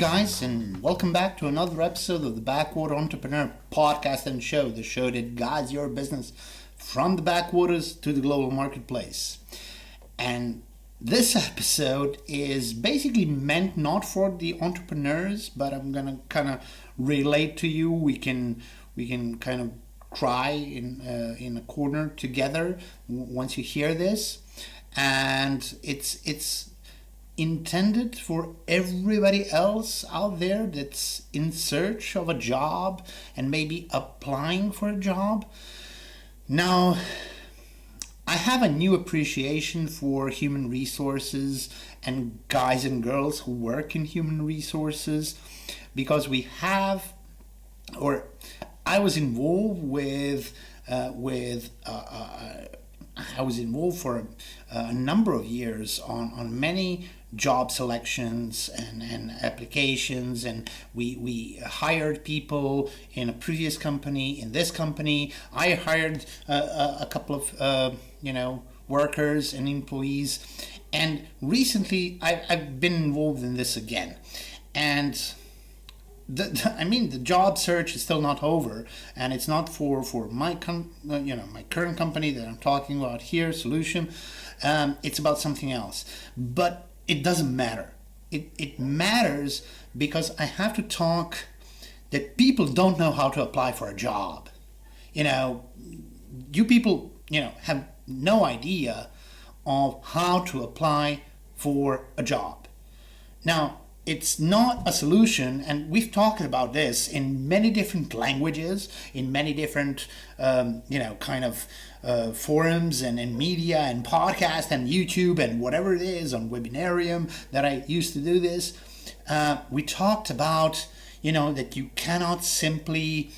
guys, and welcome back to another episode of the Backwater Entrepreneur Podcast and Show, the show that guides your business from the backwaters to the global marketplace. And this episode is basically meant not for the entrepreneurs, but I'm gonna kind of relate to you. We can kind of cry in a corner together once you hear this, and it's intended for everybody else out there that's in search of a job and maybe applying for a job. Now, I have a new appreciation for human resources and guys and girls who work in human resources, because I was involved I was involved for a number of years on many job selections and applications, and we hired people in a previous company, in this company. I hired a couple of workers and employees, and recently I've been involved in this again, and the job search is still not over, and it's not for my my current company that I'm talking about here, Solution. It's about something else, but it doesn't matter. It matters because I have to talk that people don't know how to apply for a job. You people have no idea of how to apply for a job. Now, it's not a solution, and we've talked about this in many different languages, in many different forums and media and podcast and YouTube and whatever it is, on Webinarium that I used to do this. We talked about that you cannot simply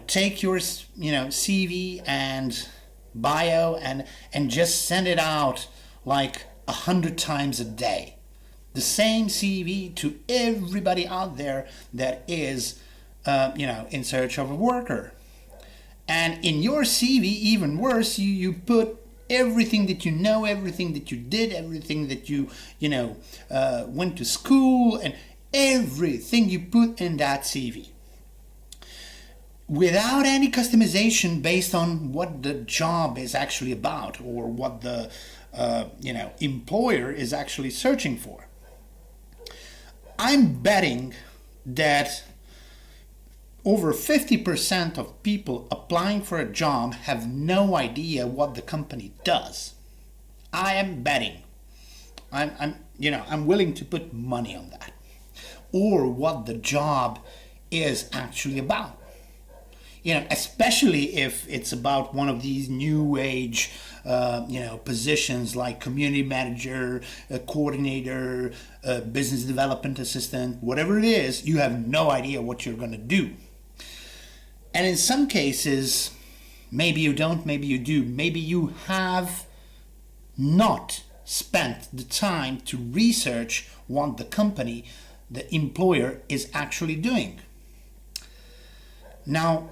take your CV and bio and just send it out like 100 times a day. The same CV to everybody out there that is, in search of a worker. And in your CV, even worse, you put everything that you know, everything that you did, everything that you went to school, and everything you put in that CV. Without any customization based on what the job is actually about or what the employer is actually searching for. I'm betting that over 50% of people applying for a job have no idea what the company does. I am betting. I'm willing to put money on that. Or what the job is actually about. Especially if it's about one of these new age positions like community manager, coordinator, business development assistant, whatever it is, you have no idea what you're going to do. And in some cases, maybe you don't, maybe you do, maybe you have not spent the time to research what the company, the employer, is actually doing. Now,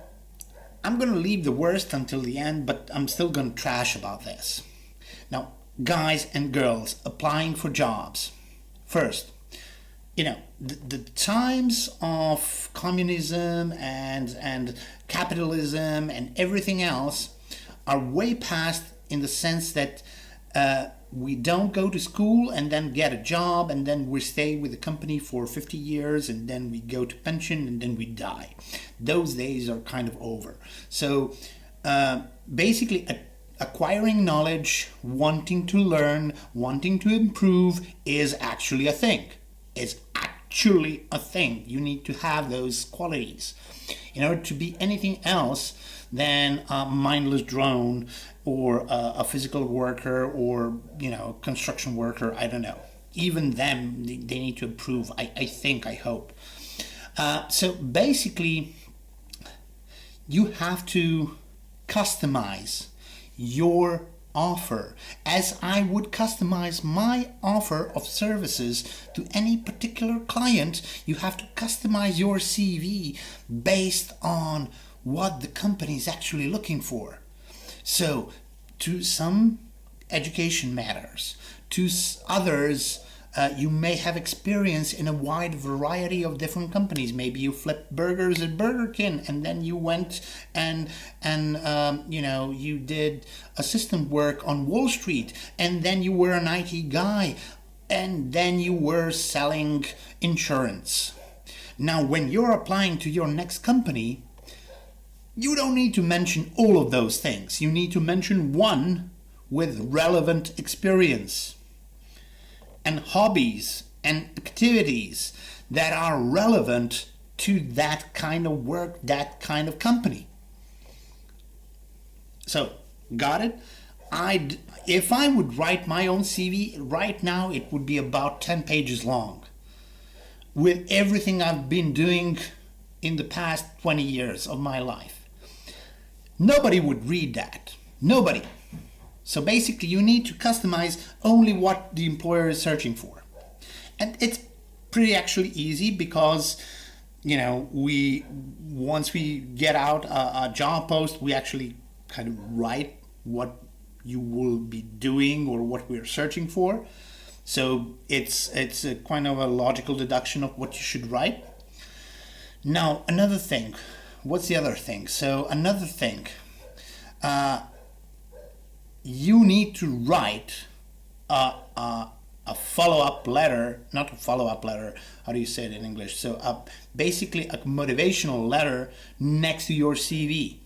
I'm going to leave the worst until the end, but I'm still going to trash about this. Now, guys and girls applying for jobs. First, the times of communism and capitalism and everything else are way past, in the sense that we don't go to school and then get a job and then we stay with the company for 50 years and then we go to pension and then we die. Those days are kind of over. So basically acquiring knowledge, wanting to learn, wanting to improve is actually a thing. It's actually a thing. You need to have those qualities in order to be anything else than a mindless drone or a physical worker or construction worker. I don't know. Even them, they need to improve. I hope. So basically, you have to customize your offer, as I would customize my offer of services to any particular client. You have to customize your CV based on what the company is actually looking for. So to some, education matters. To others, You may have experience in a wide variety of different companies. Maybe you flipped burgers at Burger King, and then you went and you did assistant work on Wall Street, and then you were an IT guy, and then you were selling insurance. Now, when you're applying to your next company, you don't need to mention all of those things. You need to mention one with relevant experience and hobbies and activities that are relevant to that kind of work, that kind of company. So, got it? If I would write my own CV right now, it would be about 10 pages long with everything I've been doing in the past 20 years of my life. Nobody would read that. Nobody. So basically, you need to customize only what the employer is searching for. And it's pretty actually easy because, once we get out a job post, we actually kind of write what you will be doing or what we're searching for. So it's a kind of a logical deduction of what you should write. Now, another thing. What's the other thing? So another thing. You need to write a follow-up letter, not a follow-up letter, how do you say it in English? So basically a motivational letter next to your CV.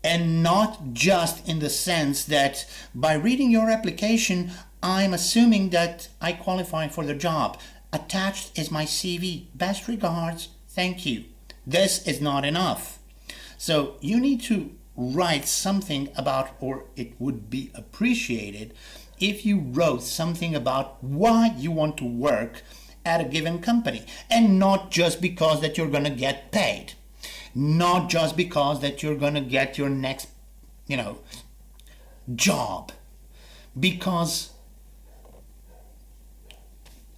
And not just in the sense that by reading your application, I'm assuming that I qualify for the job. Attached is my CV. Best regards, thank you. This is not enough. So you need to write something about, or it would be appreciated if you wrote something about why you want to work at a given company, and not just because that you're going to get paid, not just because that you're going to get your next job. Because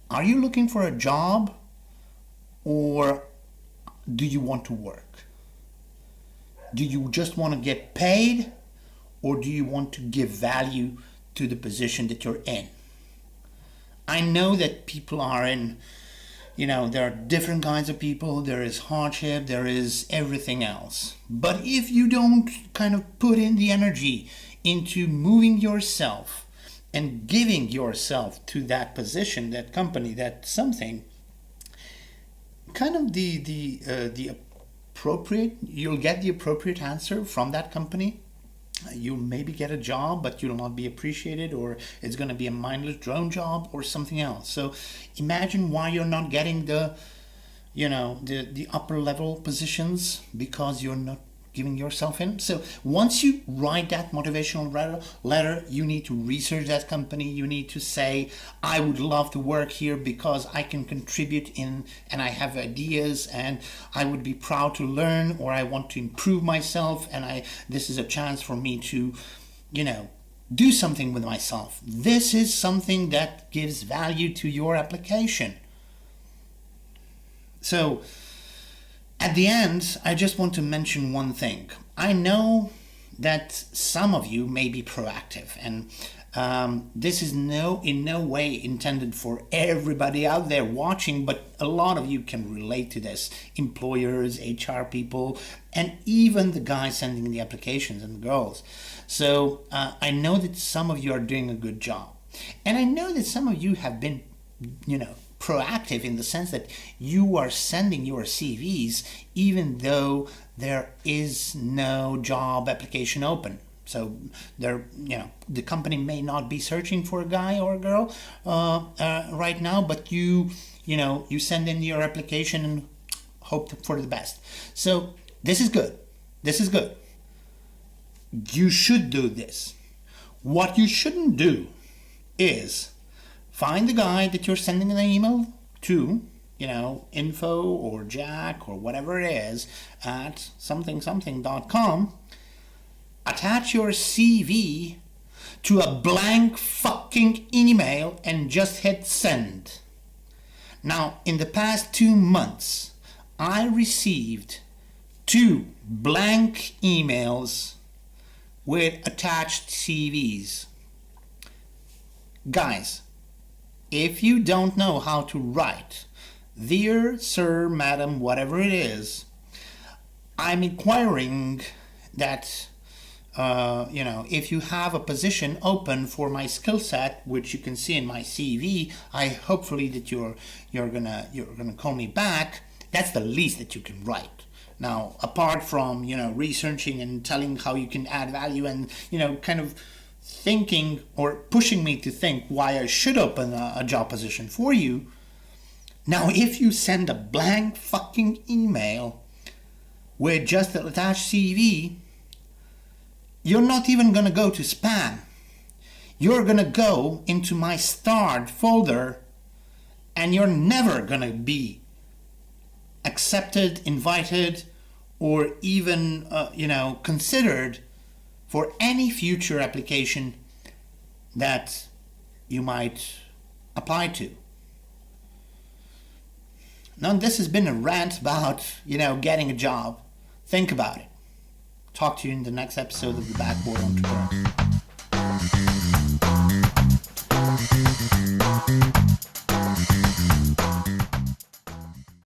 are you looking for a job, or do you want to work? Do you just want to get paid, or do you want to give value to the position that you're in? I know that people are in, there are different kinds of people. There is hardship, there is everything else. But if you don't kind of put in the energy into moving yourself and giving yourself to that position, that company, that something, kind of the appropriate, you'll get the appropriate answer from that company. You'll maybe get a job, but you'll not be appreciated, or it's going to be a mindless drone job or something else. So imagine why you're not getting the upper level positions, because you're not giving yourself in. So once you write that motivational letter, you need to research that company. You need to say, I would love to work here because I can contribute in, and I have ideas, and I would be proud to learn, or I want to improve myself, and this is a chance for me to, do something with myself. This is something that gives value to your application. So at the end, I just want to mention one thing. I know that some of you may be proactive, and this is in no way intended for everybody out there watching, but a lot of you can relate to this. Employers, HR people, and even the guys sending the applications, and the girls. So I know that some of you are doing a good job. And I know that some of you have been, proactive in the sense that you are sending your CVs even though there is no job application open. So the company may not be searching for a guy or a girl right now, but you send in your application and hope for the best. So this is good. This is good. You should do this. What you shouldn't do is find the guy that you're sending an email to, info or Jack or whatever it is at something.com. Attach your CV to a blank fucking email and just hit send. Now, in the past 2 months, I received 2 blank emails with attached CVs. Guys, if you don't know how to write, dear sir, madam, whatever it is, I'm inquiring that if you have a position open for my skill set, which you can see in my CV, I hopefully that you're gonna call me back. That's the least that you can write. Now, apart from researching and telling how you can add value and kind of thinking or pushing me to think why I should open a job position for you. Now, if you send a blank fucking email with just an attached CV, you're not even gonna go to spam. You're gonna go into my starred folder, and you're never gonna be accepted, invited, or even considered for any future application that you might apply to. Now, this has been a rant about getting a job. Think about it. Talk to you in the next episode of The Backboard Entrepreneur.